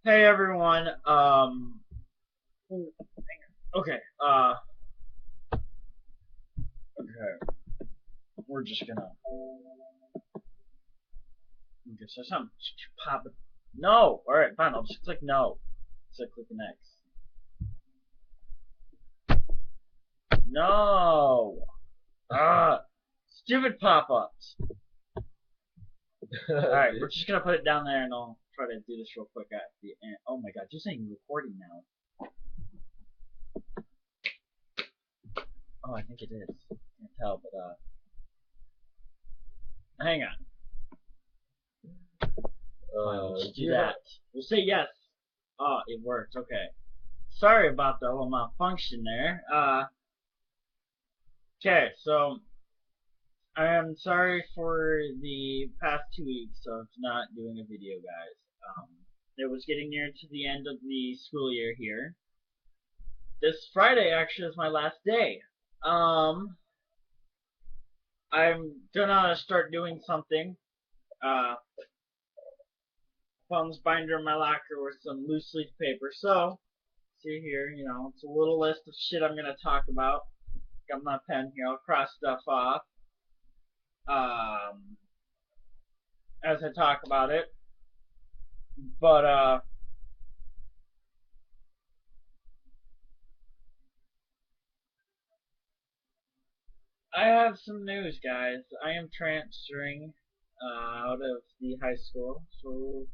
Hey everyone. Okay. Okay. We're just gonna. Okay. So something pop. No. All right. Fine. I'll just click no. So click next. No. Stupid pop-ups. All right. We're just gonna put it down there, and I'll try to do this real quick at the end. Oh my God. You're saying recording now. Oh, I think it is. Can't tell, but hang on. Fine, we'll just do that. We'll say yes. Oh, it worked. Okay. Sorry about the little malfunction there. Okay, so I am sorry for the past 2 weeks of not doing a video, guys. It was getting near to the end of the school year here. This Friday actually is my last day. Um, I'm gonna start doing something. Thumbs binder in my locker with some loose leaf paper. So, see here, it's a little list of shit I'm gonna talk about. Got my pen here. I'll cross stuff off um, as I talk about it. But I have some news, guys. I am transferring out of the high school, so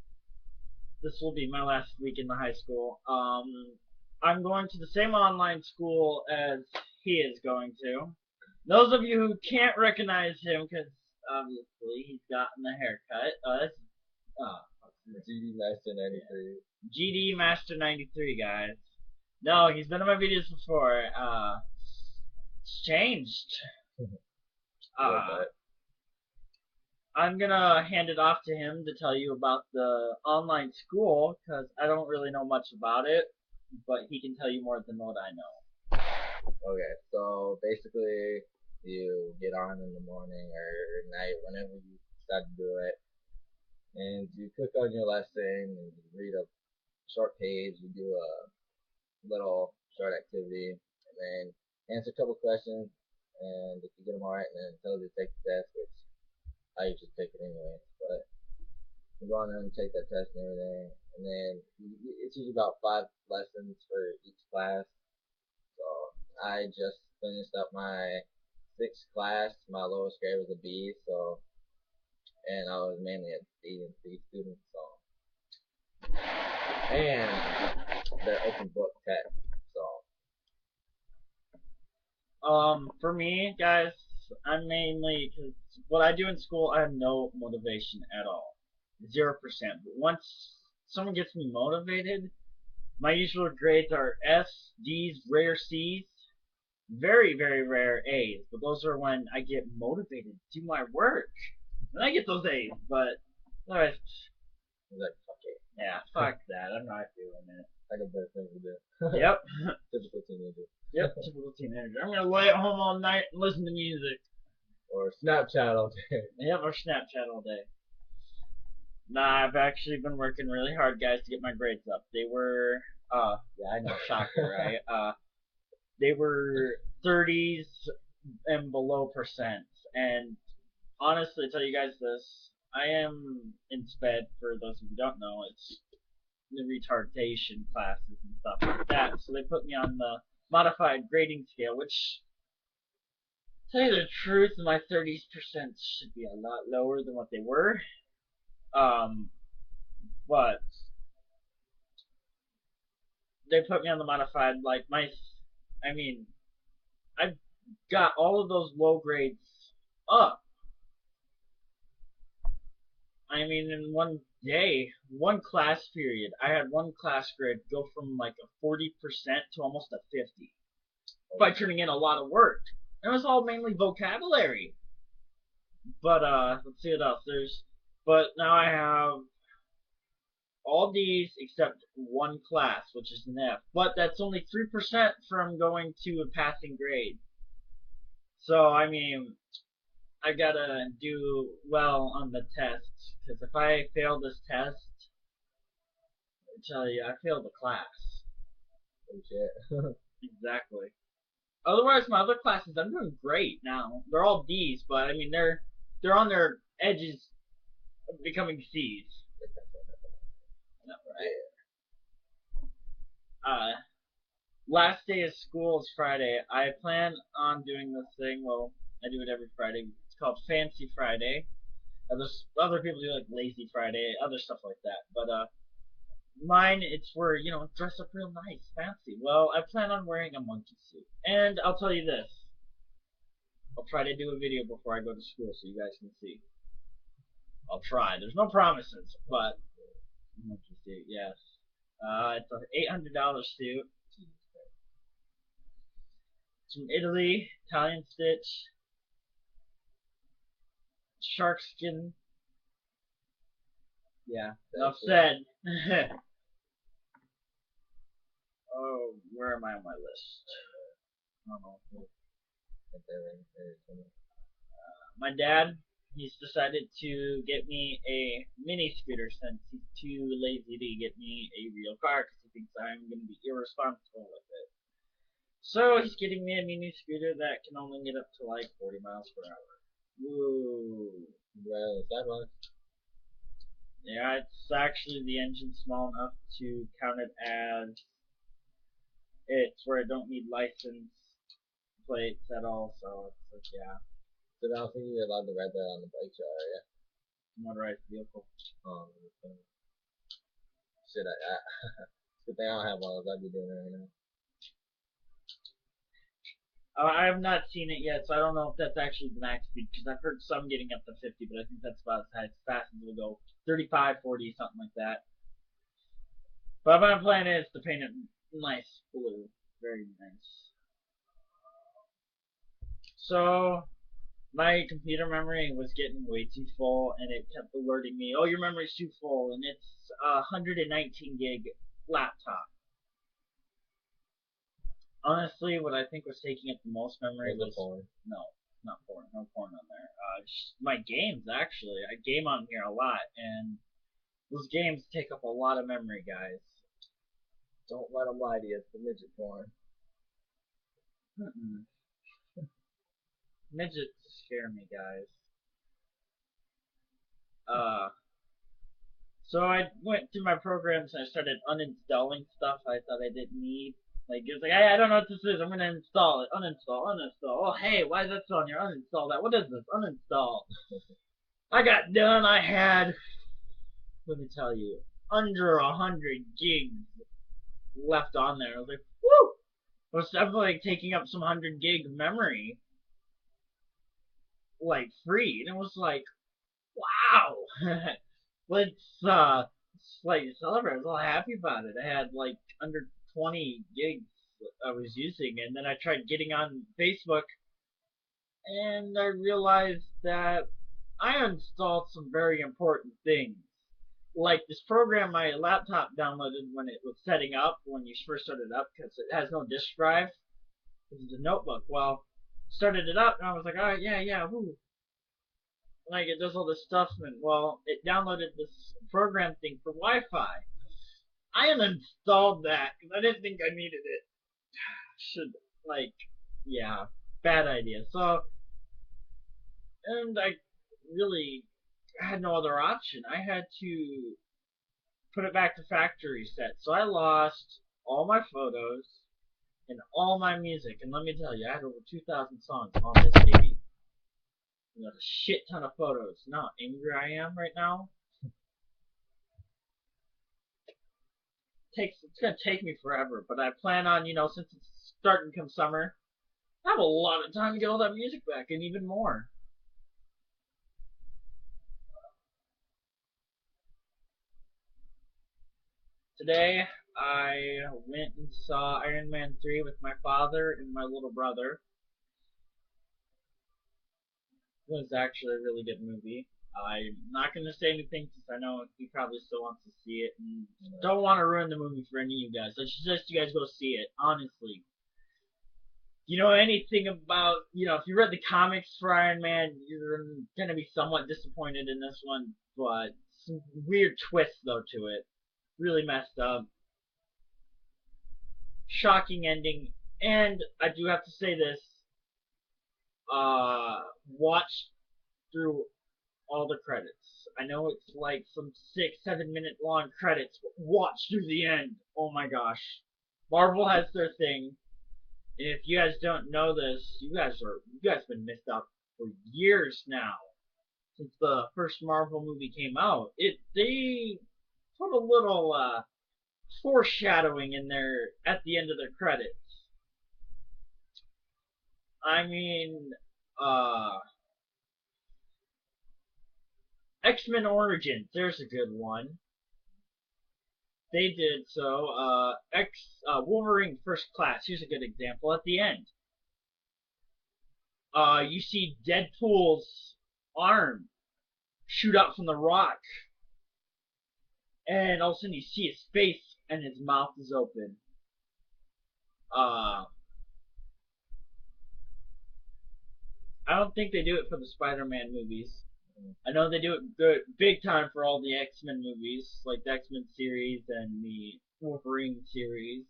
this will be my last week in the high school. I'm going to the same online school as he is going to. Those of you who can't recognize him, because obviously he's gotten a haircut, GD Master 93. GD Master 93, guys. No, he's been in my videos before. It's changed. I'm gonna hand it off to him to tell you about the online school because I don't really know much about it, but he can tell you more than what I know. Okay, so basically, you get on in the morning or night, whenever you decide to do it, and you click on your lesson and you read a short page, you do a little short activity, and then answer a couple questions, and if you get them alright, then it tells you to take the test, which I usually take it anyway, but you go on there and take that test and everything, and then it's usually about 5 lessons for each class. So I just finished up my sixth class. My lowest grade was a B, so and I was mainly a D and C student, so and they're open book text, so For me, guys, I'm mainly because what I do in school, I have no motivation at all, 0%. But once someone gets me motivated, my usual grades are S, D's, rare C's, very, very rare A's. But those are when I get motivated to do my work. And I get those A's, but alright. like fuck it. Yeah, fuck that. I'm not doing it. I got better things to do. Yep. Typical teenager. Yep, typical teenager. I'm gonna lay at home all night and listen to music. Or Snapchat all day. Yep, or Snapchat all day. Nah, I've actually been working really hard, guys, to get my grades up. They were, yeah, I know, shocker, right? They were 30s and below percent. And honestly, to tell you guys this, I am in SPED, for those of you who don't know. It's the retardation classes and stuff like that. So they put me on the modified grading scale, which, to tell you the truth, my 30% should be a lot lower than what they were. But they put me on the modified, like I mean, I got all of those low grades up. I mean, in one day, one class period, I had one class grade go from like a 40% to almost a 50 by turning in a lot of work. It was all mainly vocabulary. But let's see what else there's. But now I have all D's except one class, which is an F. But that's only 3% from going to a passing grade. So I mean, I gotta do well on the test because if I fail this test, tell you, I failed the class. Oh shit. Exactly. Otherwise, my other classes, I'm doing great now. They're all D's, but I mean, they're on their edges of becoming C's. No, right? Last day of school is Friday. I plan on doing this thing. Well, I do it every Friday. It's called Fancy Friday. Other people do like Lazy Friday, other stuff like that. But mine, it's where dress up real nice, fancy. Well, I plan on wearing a monkey suit, and I'll tell you this. I'll try to do a video before I go to school so you guys can see. I'll try. There's no promises, but monkey suit, yes. It's an $800 suit. It's from Italy, Italian stitch, shark skin. Yeah, enough said. Oh, where am I on my list? I don't know. My dad, he's decided to get me a mini scooter since he's too lazy to get me a real car because he thinks I'm going to be irresponsible with it. So he's getting me a mini scooter that can only get up to like 40 miles per hour. Woo. Well, that much. Yeah, it's actually the engine small enough to count it as it's where I don't need license plates at all, so it's like, yeah. So I don't think you're allowed to ride that on the bike show area. Motorized vehicle. Shit, good thing I don't have one of those. I'd be doing it right now. I have not seen it yet, so I don't know if that's actually the max speed, because I've heard some getting up to 50, but I think that's about as fast as it'll go. 35, 40, something like that. But my plan is to paint it nice blue. Very nice. So, my computer memory was getting way too full, and it kept alerting me, oh, your memory's too full, and it's a 119 gig laptop. Honestly, what I think was taking up the most memory was porn. No, not porn. No porn on there. Just my games actually. I game on here a lot, and those games take up a lot of memory, guys. Don't let them lie to you. It's the midget porn. Midgets scare me, guys. So I went through my programs and I started uninstalling stuff I thought I didn't need. Like, it was like, hey, I don't know what this is. I'm going to install it. Uninstall, uninstall. Oh, hey, why is that on here? Uninstall that. What is this? Uninstall. I got done. I had, let me tell you, under 100 gigs left on there. I was like, woo! It was definitely like taking up some 100 gig memory. Like, free. And it was like, wow! Let's, like, celebrate. I was all happy about it. I had, like, under 20 gigs I was using, and then I tried getting on Facebook, and I realized that I installed some very important things. Like this program my laptop downloaded when it was setting up, when you first started it up, because it has no disk drive. This is a notebook. Well, started it up, and I was like, alright, yeah, whoo. Like, it does all this stuff, and, well, it downloaded this program thing for Wi-Fi. I uninstalled that, because I didn't think I needed it. Should, like, yeah, bad idea. So, and I really had no other option. I had to put it back to factory set. So I lost all my photos and all my music. And let me tell you, I had over 2,000 songs on this baby. You know, a shit ton of photos. You know how angry I am right now? It's gonna take me forever, but I plan on, since it's starting to come summer, I have a lot of time to get all that music back and even more. Today, I went and saw Iron Man 3 with my father and my little brother. It was actually a really good movie. I'm not going to say anything since I know he probably still wants to see it, and don't want to ruin the movie for any of you guys. I suggest you guys go see it, honestly. You know anything about, if you read the comics for Iron Man, you're going to be somewhat disappointed in this one, but some weird twists, though, to it. Really messed up. Shocking ending. And I do have to say this. Watch through all the credits. I know it's like some 6, 7 minute long credits, but watch through the end. Oh my gosh. Marvel has their thing. And if you guys don't know this, you guys been missed out for years now. Since the first Marvel movie came out. They put a little foreshadowing in there at the end of their credits. I mean, uh, X-Men Origins, there's a good one. They did so. Wolverine First Class, here's a good example at the end. You see Deadpool's arm shoot out from the rock, and all of a sudden you see his face and his mouth is open. Uh, I don't think they do it for the Spider-Man movies. I know they do it good, big time for all the X-Men movies, like the X-Men series and the Wolverine series.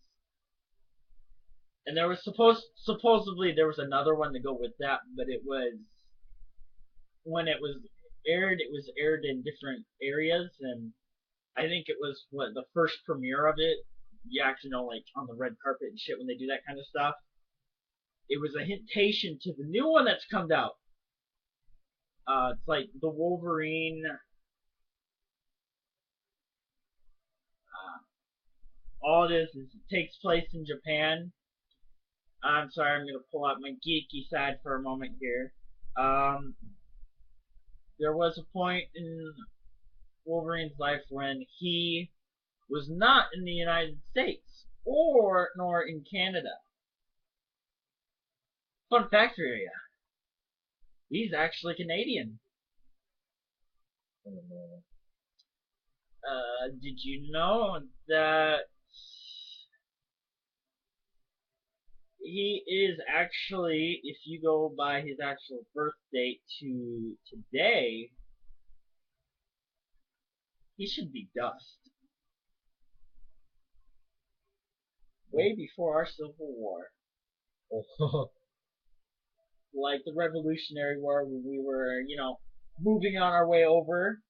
And there was supposedly there was another one to go with that, but it was when it was aired in different areas, and I think it was what the first premiere of it. You actually know, like on the red carpet and shit when they do that kind of stuff. It was a hintation to the new one that's come out. It's like the Wolverine. All it is it takes place in Japan. I'm sorry, I'm gonna pull out my geeky side for a moment here. Um, there was a point in Wolverine's life when he was not in the United States or nor in Canada. Fun fact for you, he's actually Canadian. Did you know that he is actually, if you go by his actual birth date to today, he should be dust. Way before our Civil War. Like the Revolutionary War, when we were, moving on our way over.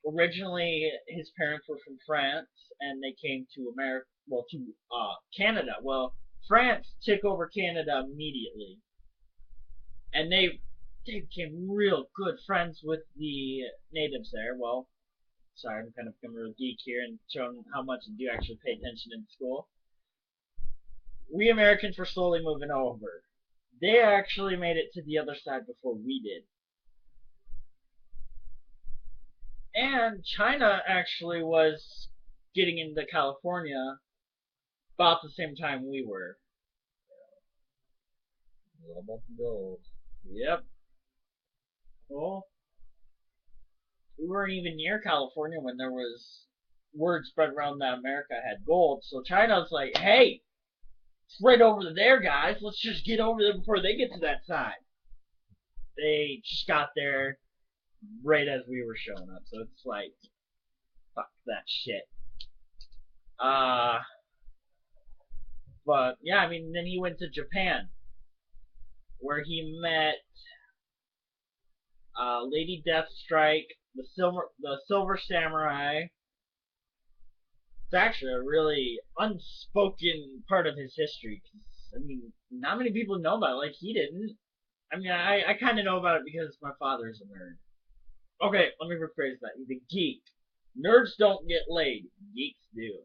Originally, his parents were from France, and they came to America, well, to Canada. Well, France took over Canada immediately, and they became real good friends with the natives there. Well, sorry, I'm kind of becoming a real geek here and showing how much I do actually pay attention in school. We Americans were slowly moving over. They actually made it to the other side before we did. And China actually was getting into California about the same time we were. All about the gold. Yep. Well, we weren't even near California when there was word spread around that America had gold. So China's like, hey, it's right over there, guys. Let's just get over there before they get to that side. They just got there right as we were showing up. So it's like, fuck that shit. But yeah, I mean, then he went to Japan, where he met Lady Deathstrike, the Silver Samurai. It's actually a really unspoken part of his history. 'Cause, I mean, not many people know about it. Like he didn't. I mean, I kind of know about it because my father's a nerd. Okay, let me rephrase that. He's a geek. Nerds don't get laid. Geeks do.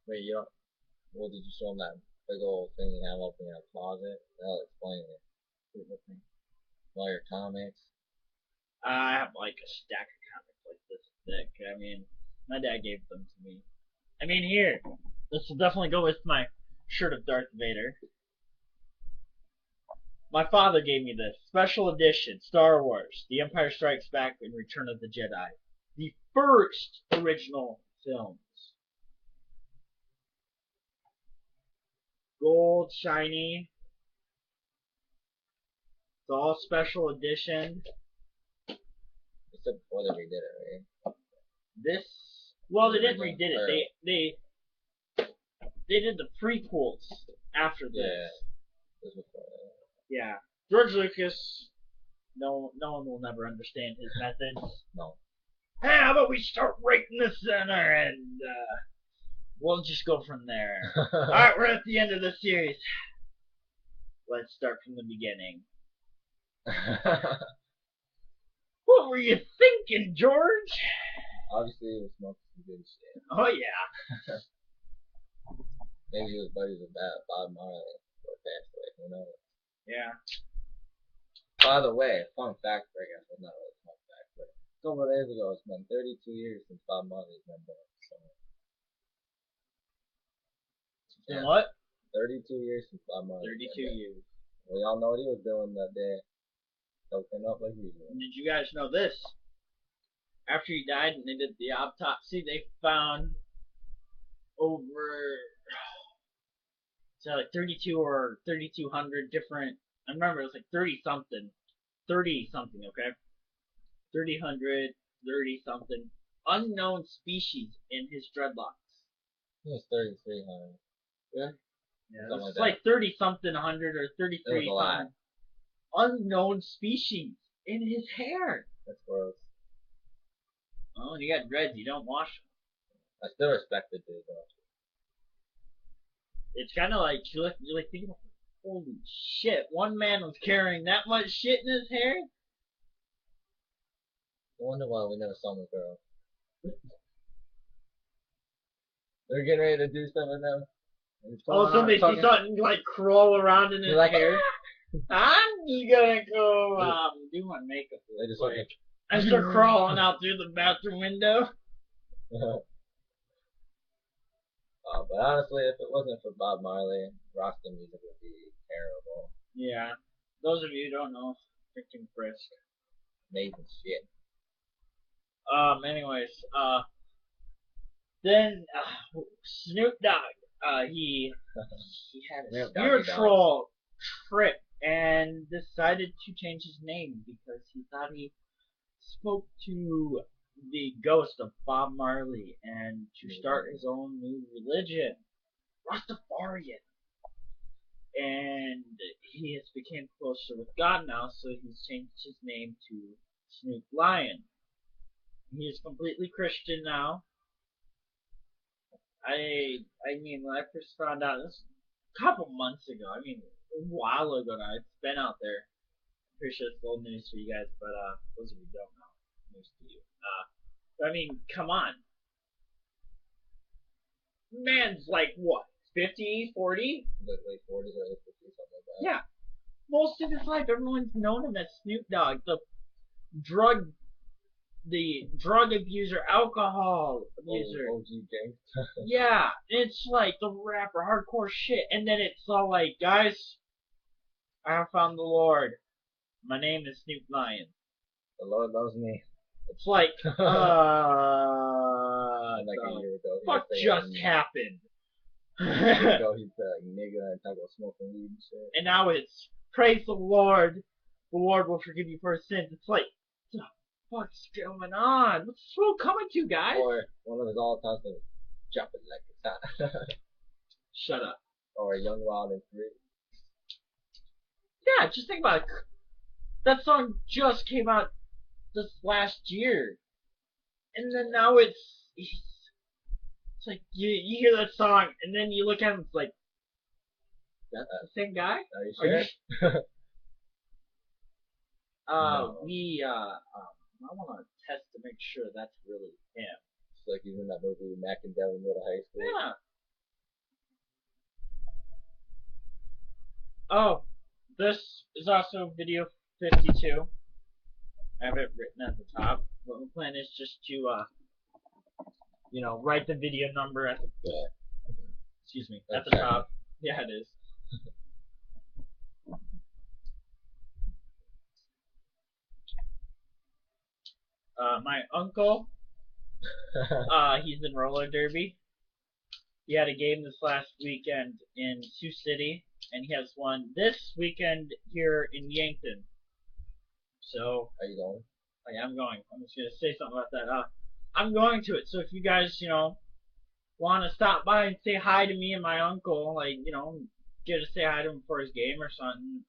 Wait, you don't. What did you show him that big old thing you have up in your closet? That'll explain it. All your comics. I have like a stack of comics like this thick. I mean, my dad gave them to me. I mean, here. This will definitely go with my shirt of Darth Vader. My father gave me this special edition Star Wars: The Empire Strikes Back and Return of the Jedi, the first original films. Gold, shiny. It's all special edition. Except before they redid it, right? This Well, they didn't redid it. They did the prequels after this. Yeah. This was Yeah. George Lucas. No one will never understand his methods. No. Hey, how about we start right in the center and we'll just go from there. Alright, we're at the end of the series. Let's start from the beginning. What were you thinking, George? Obviously, he was smoking some good shit. Oh, yeah. Maybe he was buddies with Bob Marley or passed away. Who knows? Yeah. By the way, fun fact for you, well, not really a fun fact, but a couple of days ago, it's been 32 years since Bob Marley's been dead. So, Yeah. What? 32 years since Bob Marley. 32 years. We all know what he was doing that day. Soaking up like usual. Did you guys know this? After he died and they did the autopsy, they found over like 32 or 3,200 different. I remember it was like 30 something, okay, 30 something unknown species in his dreadlocks. It was 3,300. Yeah. Yeah, it was like 30 something, 100 or 33 something unknown species in his hair. That's gross. Oh, and you got dreads. You don't wash them. I still respect the dude though. It's kind of like you like think about, holy shit, one man was carrying that much shit in his hair. I wonder why we never saw the girl. They're getting ready to do something now. Oh, somebody see something like crawl around in his hair. I'm gonna go do my makeup. They just like I start crawling out through the bathroom window. But honestly, if it wasn't for Bob Marley, Rasta music would be terrible. Yeah. Those of you who don't know, freaking Frisk. Amazing shit. Anyways, then Snoop Dogg, he had a spiritual trip and decided to change his name because he thought he spoke to the ghost of Bob Marley and to start his own new religion, Rastafarian. And he has become closer with God now, so he's changed his name to Snoop Lion. He is completely Christian now. I mean, when I first found out, this a couple months ago, I mean, a while ago now, it's been out there. I'm pretty sure it's old news for you guys, but those of you who don't know, news to you. I mean, come on. Man's like, what, 50, 40? Like 40s or 50s, something like that. Yeah. Most of his life, everyone's known him as Snoop Dogg, the drug abuser, alcohol abuser. OG gang. Yeah, it's like the rapper, hardcore shit. And then it's all like, guys, I have found the Lord. My name is Snoop Lion. The Lord loves me. It's like, like a year ago. What just happened? A year ago, he said like nigga and talk about smoking weed and shit. And now it's praise the Lord. The Lord will forgive you for sins. It's like, what's going on? What's this world coming to, guys? Or one of his all-time things, jumping like it's hot. Shut up. Or Young, Wild, and Free. Yeah, just think about it. That song just came out this last year, and then now it's like you hear that song, and then you look at him, it's like, that's the same guy? Are you sure? No. I want to test to make sure that's really him. It's like he's in that movie Mac and Devin Go to High School. Yeah. Oh, this is also video 52. I have it written at the top. What the plan is just to, write the video number at the, excuse me, at the top. Yeah, it is. My uncle, he's in roller derby. He had a game this last weekend in Sioux City, and he has one this weekend here in Yankton. So, are you going? I'm going. I'm just gonna say something about that. I'm going to it. So if you guys, want to stop by and say hi to me and my uncle, like, get to say hi to him for his game or something.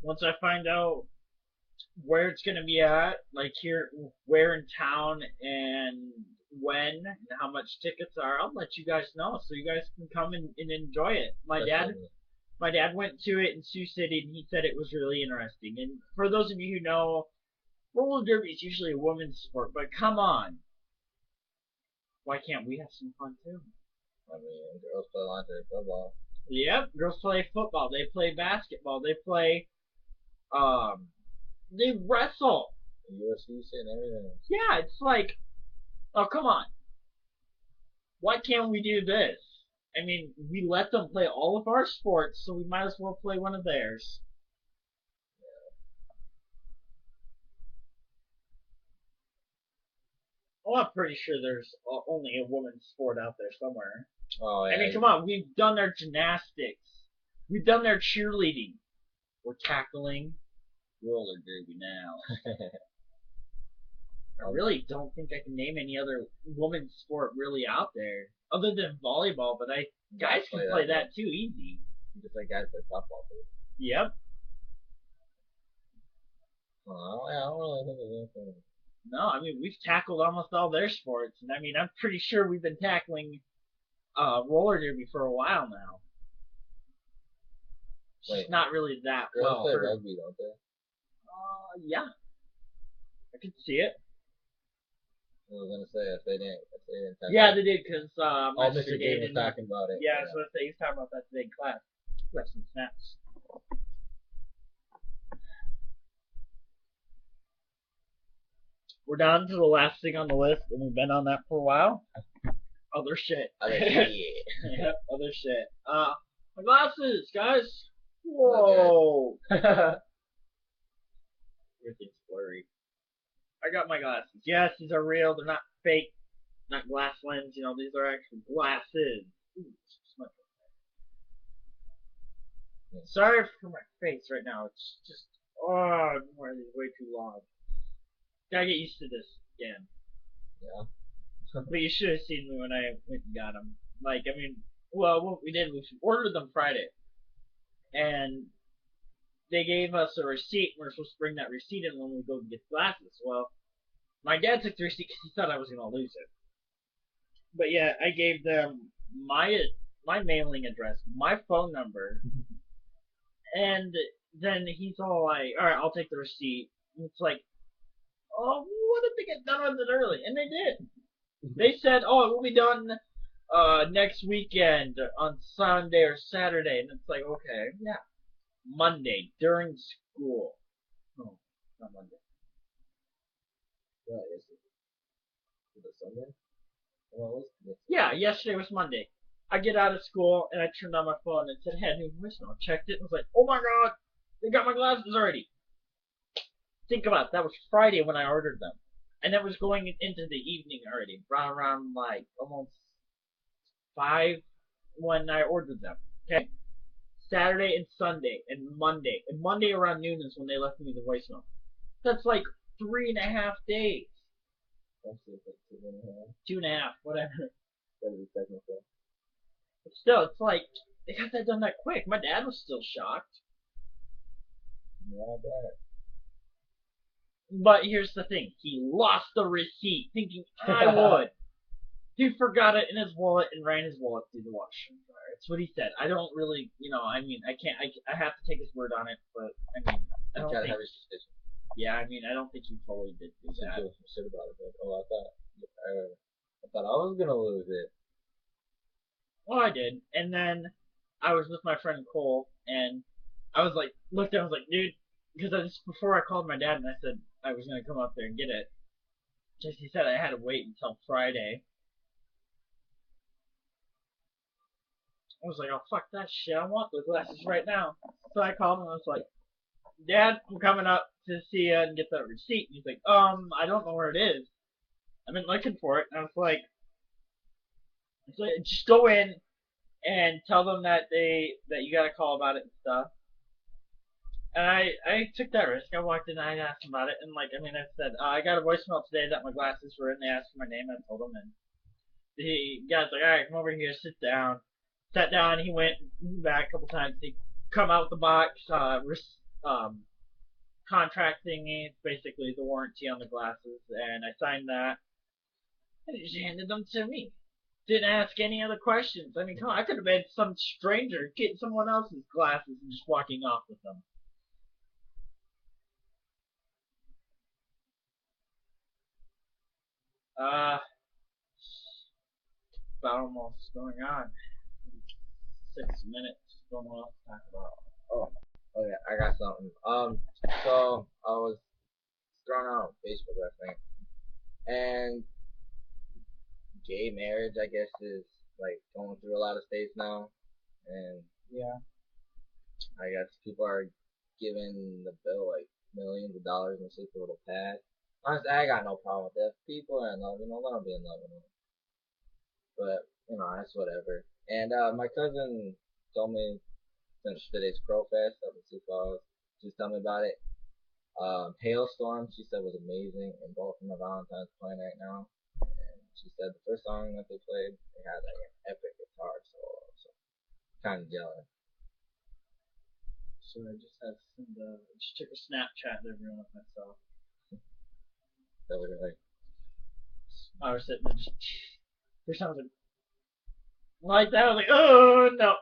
Once I find out where it's gonna be at, like here, where in town, and when, and how much tickets are, I'll let you guys know so you guys can come and enjoy it. Definitely. My dad went to it in Sioux City and he said it was really interesting. And for those of you who know, roller derby is usually a women's sport, but come on, why can't we have some fun too? I mean, girls play lingerie football. Yep, girls play football, they play basketball, they play um they wrestle. UFC shit and everything. Yeah, it's like, oh come on, why can't we do this? I mean, we let them play all of our sports, so we might as well play one of theirs. Well, I'm pretty sure there's only a women's sport out there somewhere. Oh I yeah. mean, come on, we've done their gymnastics, we've done their cheerleading, we're tackling roller derby now. I really don't think I can name any other women's sport really out there other than volleyball, but guys can play that too easy. Just like guys play softball too. Yep. I don't really think there's anything. No, I mean we've tackled almost all their sports, and I mean I'm pretty sure we've been tackling roller derby for a while now. It's just not really that Girls well. play rugby, don't they? Yeah, I could see it. I was gonna say if they didn't yeah, they did because Mr. J was talking about it. Yeah, I was gonna say he was talking about that today in class. Left some snaps. We're down to the last thing on the list, and we've been on that for a while. Other shit. Other shit. Yep, other shit. My glasses, guys. Whoa. Everything's blurry. I got my glasses. Yes, these are real. They're not fake, not glass lens. These are actual glasses. Ooh, sorry for my face right now. It's just, I'm wearing these way too long. Gotta get used to this again. Yeah. But you should have seen me when I went and got them. Well, what we did was we ordered them Friday, and they gave us a receipt. We were supposed to bring that receipt in when we go get glasses. Well, my dad took the receipt because he thought I was gonna lose it. But yeah, I gave them my mailing address, my phone number, and then he's all like, "All right, I'll take the receipt." And it's like, oh, what if they get done with it early? And they did. They said, oh, it will be done next weekend on Sunday or Saturday. And it's like, okay, yeah. Monday, during school. No, not Monday. What is it? Is it Sunday? Yeah, yesterday was Monday. I get out of school and I turned on my phone and it said, had new voicemail. Checked it and was like, oh my god, they got my glasses already. Think about it, that was Friday when I ordered them. And that was going into the evening already, around like almost 5 when I ordered them. Okay? Saturday and Sunday and Monday. And Monday around noon is when they left me the voicemail. That's like 3.5 days. Actually, it's like 2.5. 2.5, whatever. Technical. But still, it's like, they got that done that quick. My dad was still shocked. Yeah, I bet. But here's the thing. He lost the receipt, thinking I would. He forgot it in his wallet and ran his wallet through the washer and dryer. That's what he said. I don't really, I can't, I have to take his word on it, but, I don't think. Have his suspicion. Yeah, I don't think he fully did do that. Shit about it, but, I thought I was gonna lose it. Well, I did. And then I was with my friend Cole, and I was like, looked at him, I was like, dude, because before I called my dad and I said I was going to come up there and get it, because he said I had to wait until Friday. I was like, oh, fuck that shit. I want those glasses right now. So I called him and I was like, Dad, I'm coming up to see you and get that receipt. And he's like, I don't know where it is. I've been looking for it. And I was like, just go in and tell them that you got to call about it and stuff. And I took that risk. I walked in, I asked him about it, and like, I mean, I said, I got a voicemail today that my glasses were in. They asked for my name, I told them, and the guy's like, all right, come over here, sit down. Sat down, he went back a couple times. He come out the box, contract thingy. It's basically the warranty on the glasses, and I signed that. And he just handed them to me. Didn't ask any other questions. I mean, come on, I could have been some stranger getting someone else's glasses and just walking off with them. Uh, about almost going on 6 minutes. Don't know what to talk about. Oh, okay, I got something. So I was throwing out Facebook last night, and gay marriage, I guess, is like going through a lot of states now, and Yeah. I guess people are giving the bill like millions of dollars and shit for a little pad. Honestly, I got no problem with that. People are in love, let them be in love with them. But that's whatever. And my cousin told me since today's Crow Fest up in Sioux Falls, she was telling me about it. Hailstorm, she said, was amazing, and both of my Valentine's playing right now. And she said the first song that they played, they had like an epic guitar solo, so kind of jealous. So I just had some, just took a Snapchat of everyone of myself. That was like, I was sitting there just, first time I was like that, I was like, oh no,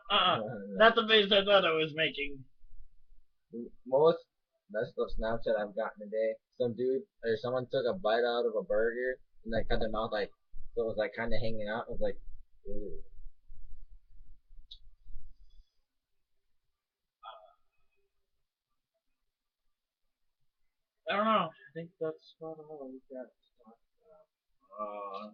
not the face I thought I was making. most messed up Snapchat I've gotten today. Some dude or someone took a bite out of a burger and like cut their mouth like so it was like kind of hanging out. It was like, ew. I don't know. I think that's about all we got to talk about.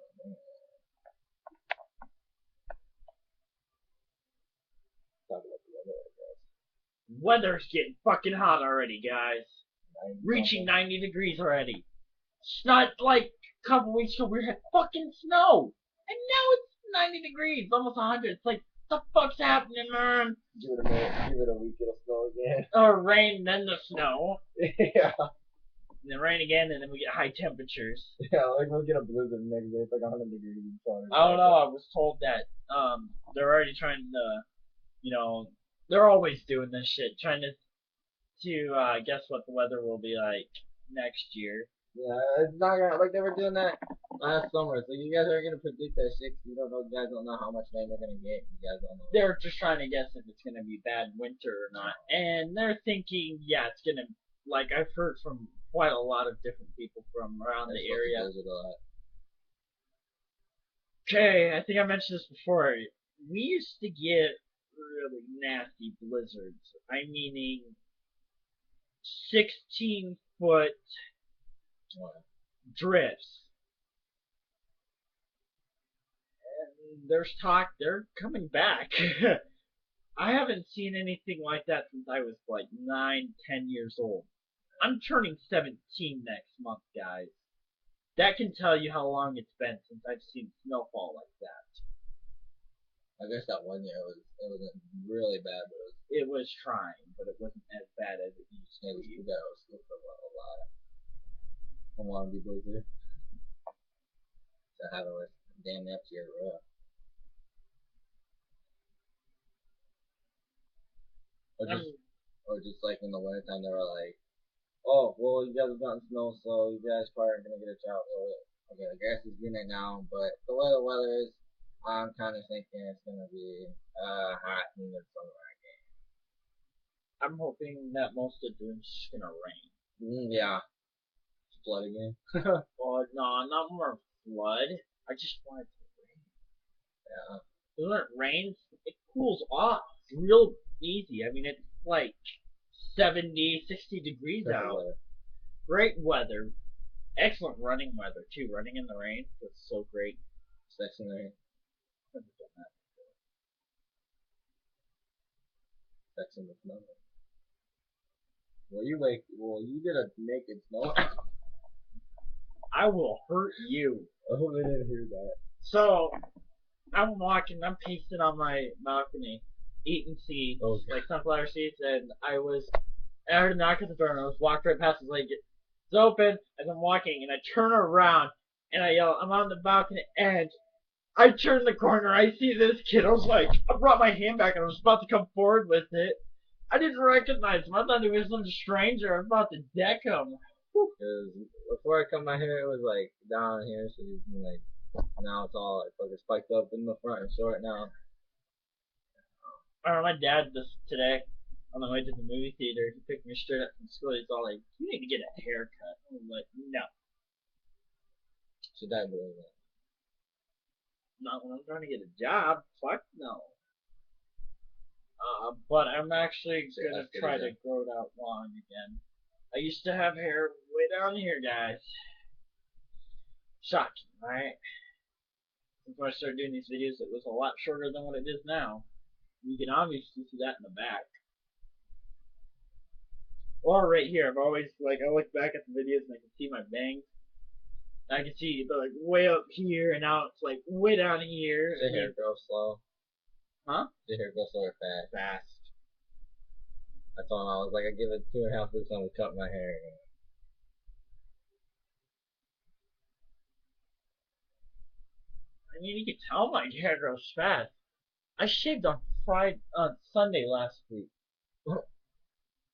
Talk about the weather, I guess. Weather's getting fucking hot already, guys. 90 Reaching something. 90 degrees already. It's not like a couple weeks ago we had fucking snow. And now it's 90 degrees, almost 100. It's like, what the fuck's happening, man? Give it a minute, give it a week, it'll snow again. Or rain, then the snow. Yeah. And then rain again, and then we get high temperatures. Yeah, like we'll get a blizzard next day. It's like 100 degrees. I don't know. I was told that they're already trying to, they're always doing this shit, trying to guess what the weather will be like next year. Yeah, it's not gonna like they were doing that last summer. So you guys are gonna predict that shit. You don't know. You guys don't know how much rain we're gonna get. You guys don't know. They're just trying to guess if it's gonna be bad winter or not, and they're thinking, yeah, it's gonna. Like I've heard from quite a lot of different people from around the area. Okay, I think I mentioned this before. We used to get really nasty blizzards. I meaning 16-foot drifts. And there's talk they're coming back. I haven't seen anything like that since I was like 9, 10 years old. I'm turning 17 next month, guys. That can tell you how long it's been since I've seen snowfall like that. I guess that one year it wasn't really bad, but it was trying, but it wasn't as bad as it used to be. You guys was for a lot. I want to be blizzard. To have it with damn near to your roof. Or just like in the wintertime, they were like, oh, well, you guys have gotten snow, so you guys probably aren't going to get a job. Okay, the grass is green right now, but the way the weather is, I'm kind of thinking it's going to be hot in the summer again. I'm hoping that most of it's just going to rain. Yeah. Flood again. Oh, no, not more flood. I just want it to rain. Yeah. When it rains, it cools off real easy. I mean, it's like 70, 60 degrees out. Weather. Great weather. Excellent running weather, too. Running in the rain was so great. Sex in the rain. Never done that before. Sex in the snow. Well, you did a naked snow. I will hurt you. I hope they didn't hear that. So, I'm pacing on my balcony, eating seeds, like sunflower seeds, and I was And I heard a knock at the door, and I was walked right past. I was like, "It's open." As I'm walking, and I turn around, and I yell, "I'm on the balcony!" And I turn the corner. I see this kid. I was like, I brought my hand back, and I was about to come forward with it. I didn't recognize him. I thought he was some stranger. I was about to deck him. Cause before I cut my hair, it was like down here, so you can like now it's all like fucking spiked up in the front and short now. I remember my dad just today on the way to the movie theater. He picked me straight up from school. He's all like, "You need to get a haircut." I was like, "No, Should that believe it? not when I'm trying to get a job. Fuck no." But I'm actually Shit, gonna that's good try to again. grow it out long again. I used to have hair way down here, guys. Shocking, right? Before I started doing these videos, it was a lot shorter than what it is now. You can obviously see that in the back. Or right here, I've always, like, I look back at the videos and I can see my bangs. I can see they're like way up here, and now it's like way down here. Does your hair grow slow? Huh? Does your hair grow slow or fast? Fast. I told him I was like, I give it 2.5 weeks, I'm gonna cut my hair. I mean, you can tell my hair grows fast. I shaved on Sunday last week.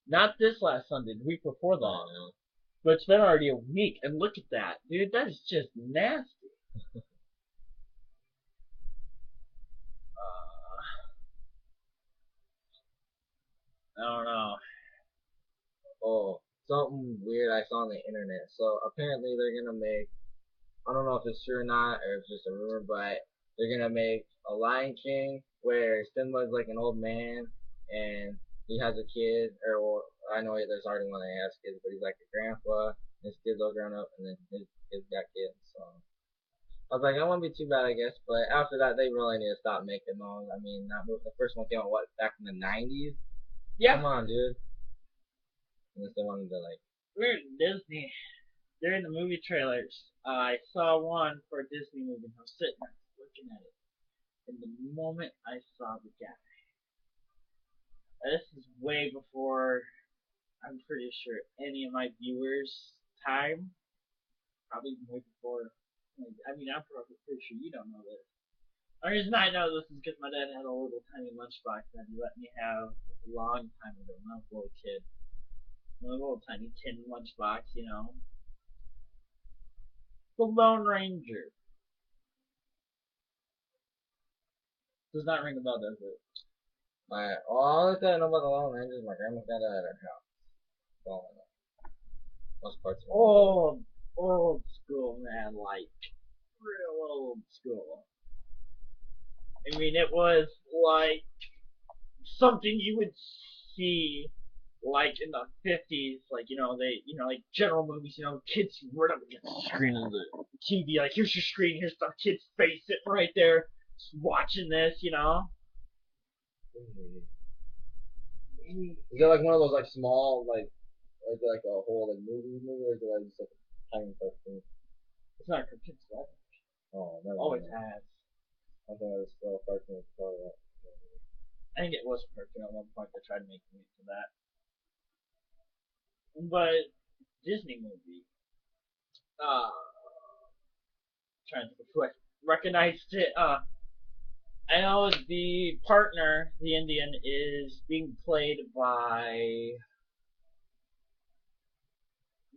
Not this last Sunday, the week before that. Oh, But it's been already a week, and look at that, dude. That is just nasty. I don't know. oh, something weird I saw on the internet. So apparently they're gonna make, I don't know if it's true or not, or if it's just a rumor, but they're gonna make a Lion King where Simba's like an old man and he has a kid, or well, I know there's already one that has kids, but he's like a grandpa. His kids all grown up, and then his kids got kids. So I was like, that won't be too bad, I guess. But after that, they really need to stop making those. I mean, that movie, the first one came out what back in the '90s. Yeah, Come on, dude. Unless they wanted to like, we're in Disney. During the movie trailers, I saw one for a Disney movie, and I was sitting there looking at it. And the moment I saw the guy, this is way before, I'm pretty sure, any of my viewers' time. Probably way before. Like, I mean, I'm probably pretty sure you don't know this. The reason I know this is because my dad had a little tiny lunchbox that he let me have a long time ago when I was a little kid. A little tiny tin lunchbox, you know. The Lone Ranger. Does not ring a bell, does it? my all I know about the Lone Ranger is my grandma got it at her house. That's all I know. Most parts of it. Old school, man. Like, real old school. I mean, it was like something you would see like in the 50s, like, like general movies, kids run up against the screen of the TV, like, here's your screen, here's the kid's face sitting right there, just watching this. Is it like one of those like small like a whole like movie, or is it like just like a tiny cartoon? It's not a cartoon, it's live. Oh, never Always mind. has. I think it was still a cartoon. I think it was a cartoon at one point. They tried to make me into that. But Disney movie. Trying to think of who I recognized it. I know the partner, the Indian, is being played by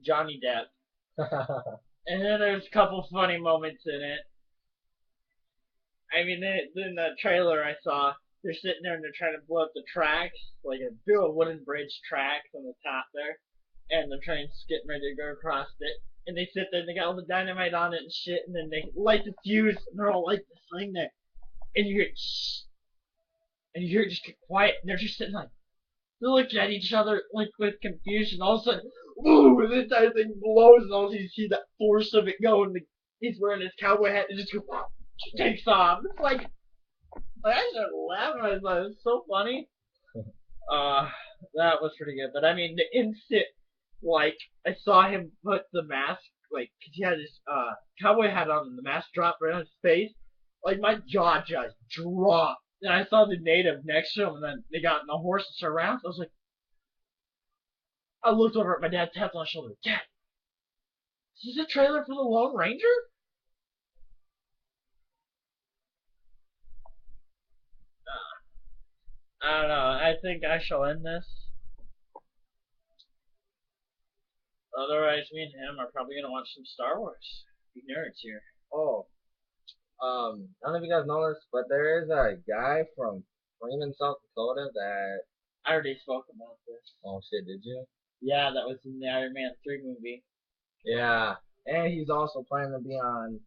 Johnny Depp. And then there's a couple funny moments in it. I mean, in the trailer I saw, they're sitting there and they're trying to blow up the tracks, like a big wooden bridge tracks on the top there, and the train's getting ready to go across it. And they sit there and they got all the dynamite on it and shit, and then they light the fuse, and they're all like this thing there, and you hear shh, and you hear it just get quiet, and they're just sitting like, they're looking at each other like with confusion. All of a sudden, ooh, and the entire thing blows, and all you see that force of it go, and he's wearing his cowboy hat, and it just takes off. It's like I started laughing. I thought it was so funny. Uh, that was pretty good. But I mean, the instant, like, I saw him put the mask, like, cause he had his cowboy hat on, and the mask dropped right on his face. Like, my jaw just dropped. And I saw the native next to him, and then they got in the horse and surrounded. I was like, I looked over at my dad, tapped on the shoulder. Dad, is this a trailer for the Lone Ranger? I don't know. I think I shall end this. Otherwise, me and him are probably gonna watch some Star Wars. You nerds here. Oh, I don't know if you guys know this, but there is a guy from Freeman, South Dakota that. I already spoke about this. Oh shit, did you? Yeah, that was in the Iron Man 3 movie. Yeah, and he's also planning to be on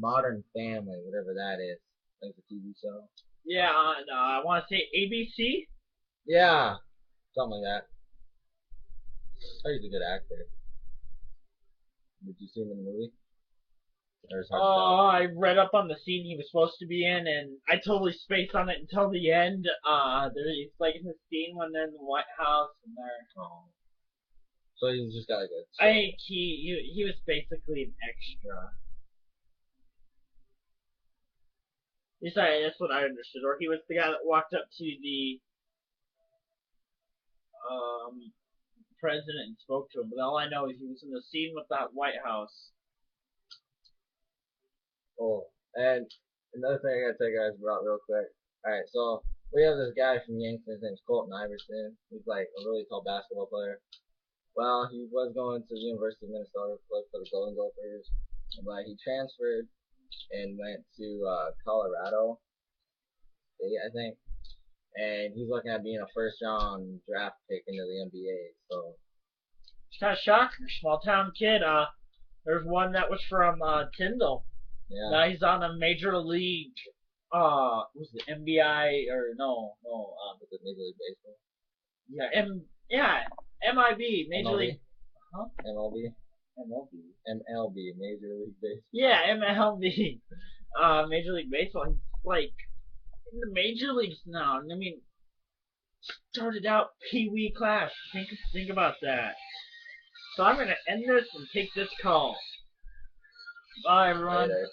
Modern Family, whatever that is. I think it's a TV show. Yeah, I want to say ABC. Yeah, something like that. Oh, he's a good actor. Did you see him in the movie? Or it's hard to tell? Oh, I read up on the scene he was supposed to be in, and I totally spaced on it until the end. There's like in the scene when they're in the White House and they're. Oh. So he's just got like a. I think he was basically an extra. That's what I understood. Or he was the guy that walked up to the president and spoke to him. But all I know is he was in the scene with that White House. Oh, and another thing I gotta tell you guys about real quick. Alright, so we have this guy from Yankton, his name's Colton Iverson. He's like a really tall basketball player. Well, he was going to the University of Minnesota to play for the Golden Gophers, but he transferred and went to Colorado State, I think. And he's looking at being a first round draft pick into the NBA. So It's kind of shocking. Small town kid. There's one that was from Tyndall. yeah, Now he's on a major league. Was it MBI or no? with the Major League Baseball. Yeah, MIB, Major MLB? League. Huh? MLB? MLB. MLB, Major League Baseball. Yeah, MLB. Major League Baseball. He's like in the major leagues now. I mean, started out Pee Wee class. Think about that. So I'm gonna end this and take this call. Bye, everyone. Later.